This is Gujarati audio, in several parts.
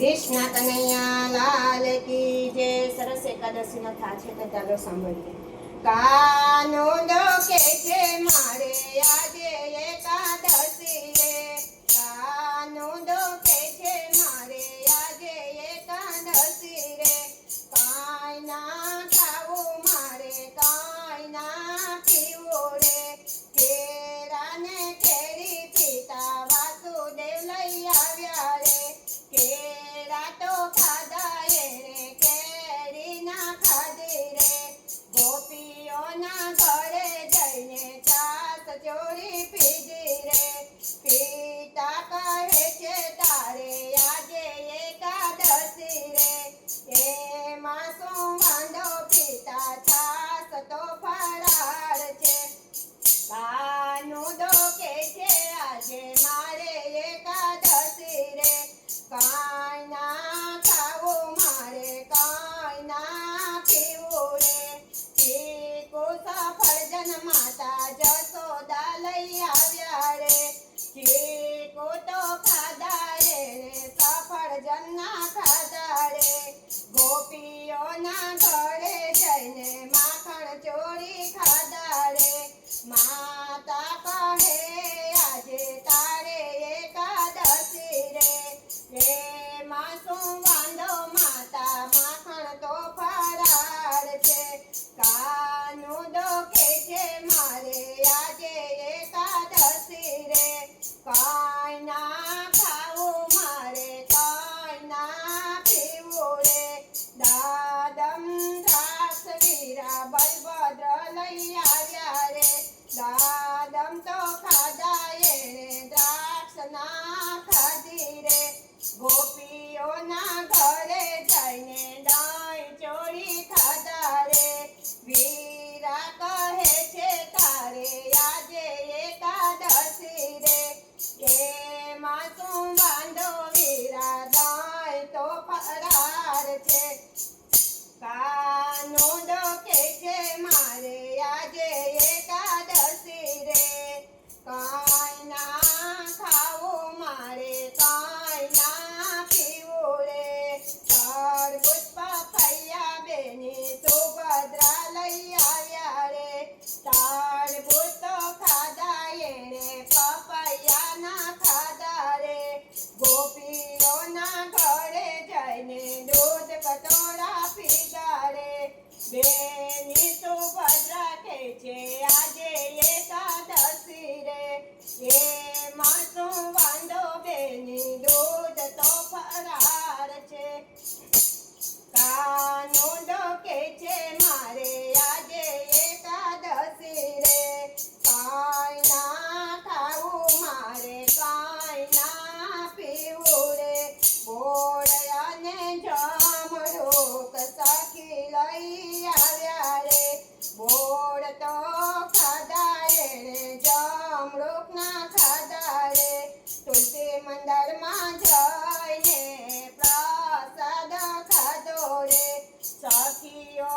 કૃષ્ણ કનૈયા લાલ કી જય. સરસ એકાદશીનો થા છે તો ચાલો સાંભળીએ. કાનો ડોકે છે મારે આજે એકાદશી રે. કાનો ડોકે છે મારે આજે એકાદશી રે. કાંઈ ના ખાવું મારે કાંઈ ના પીવું રે. કેરા ને કેરી પીતા વાસુદેવ લઈ આવ્યા રે. કેરા તો ખાધા એણે કેરી ના ખાધી રે. ગોપીઓના ઘરે જઈને છાસ ચોરી પીધી રે. પિતા કહે છે તારે આજે એકાદશી રે. એમાં શું વાંધો પિતા છાસ તો ફરાળ છે. કાનું ડોકે છે આજે મારે એકાદશી રે. કાંઈ ના ખાવું મારે કાંઈ ના પીવું રે. ચીકુ સફરજન માતા જશોદા લઈ આવ્યા રે. ચીકુ તો ખાધા એણે સફરજન ના ખાધા રે. ગોપીઓના ઘરે જઈને માખણ ચોરી ખાધા રે. માતા કહે આજે તારે એકાદશી રે. એમાં શું વાંધો માતા માખણ તો ફરાળ છે. કાનું ડોકે છે મારે આજે એકાદશી રે. કાંઈ ના ખાવું મારે કાંઈ ના પીવું રે. દાડમ દ્રાક્ષ વીરા બલભદ્ર લઈ આવ્યા રે. દાડમ તો ખાધા એણે દ્રાક્ષ ના ખાધી રે. ગોપીઓના ઘરે જઈને દહીં ચોરી ખાધા રે. વીરા કહે છે તારે આજે એકાદશી રે. એમાં શું વાંધો વીરા દહીં તો ફરાળ છે. કાનો ડોકે છે મારે આજે એકાદશી રે. કાંઈ ના ખાવું મારે કાંઈ ના પીવું રે. તરબૂચ પપૈયા બેની સુભદ્રા લઈ આવ્યા રે. તરબૂચ તો ખાધા એણે પપૈયા ના ખાધા રે. ગોપીઓના ઘરે જઈને દૂધ કટોરા પીધા રે. બેની સુભદ્રા કહે છે આજે એકાદશી રે. એમાં શું વાંધો બેની દૂધ તો ફરાળ છે. કાનું ડોકે છે મારે આજે એકાદશી રે. કાંઈ ના ખાવું મારે કાંઈ ના પીવું રે. ગોળ અને જમરૂક સખી લઈ આવ્યા રે. ગોળ તો ખાધા એણે જમરૂક ના ખાધા રે. તુલસી મંદિરમાં જઈને પ્રસાદ ખાધો રે. સખીઓ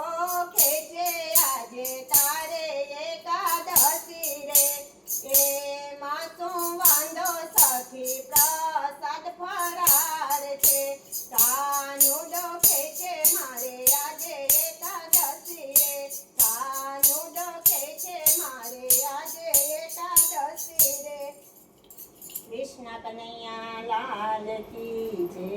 ખેંચે આજે તારે એકાદશી રે. એમાં શું વાંધો સખી પ્રસાદ ફરાળ છે. કાનું ડોકે છે મારે આજે એકાદશી રે. કાનું ડોકે છે મારે આજે એકાદશી રે. કૃષ્ણ કનૈયા લાલ કી જય.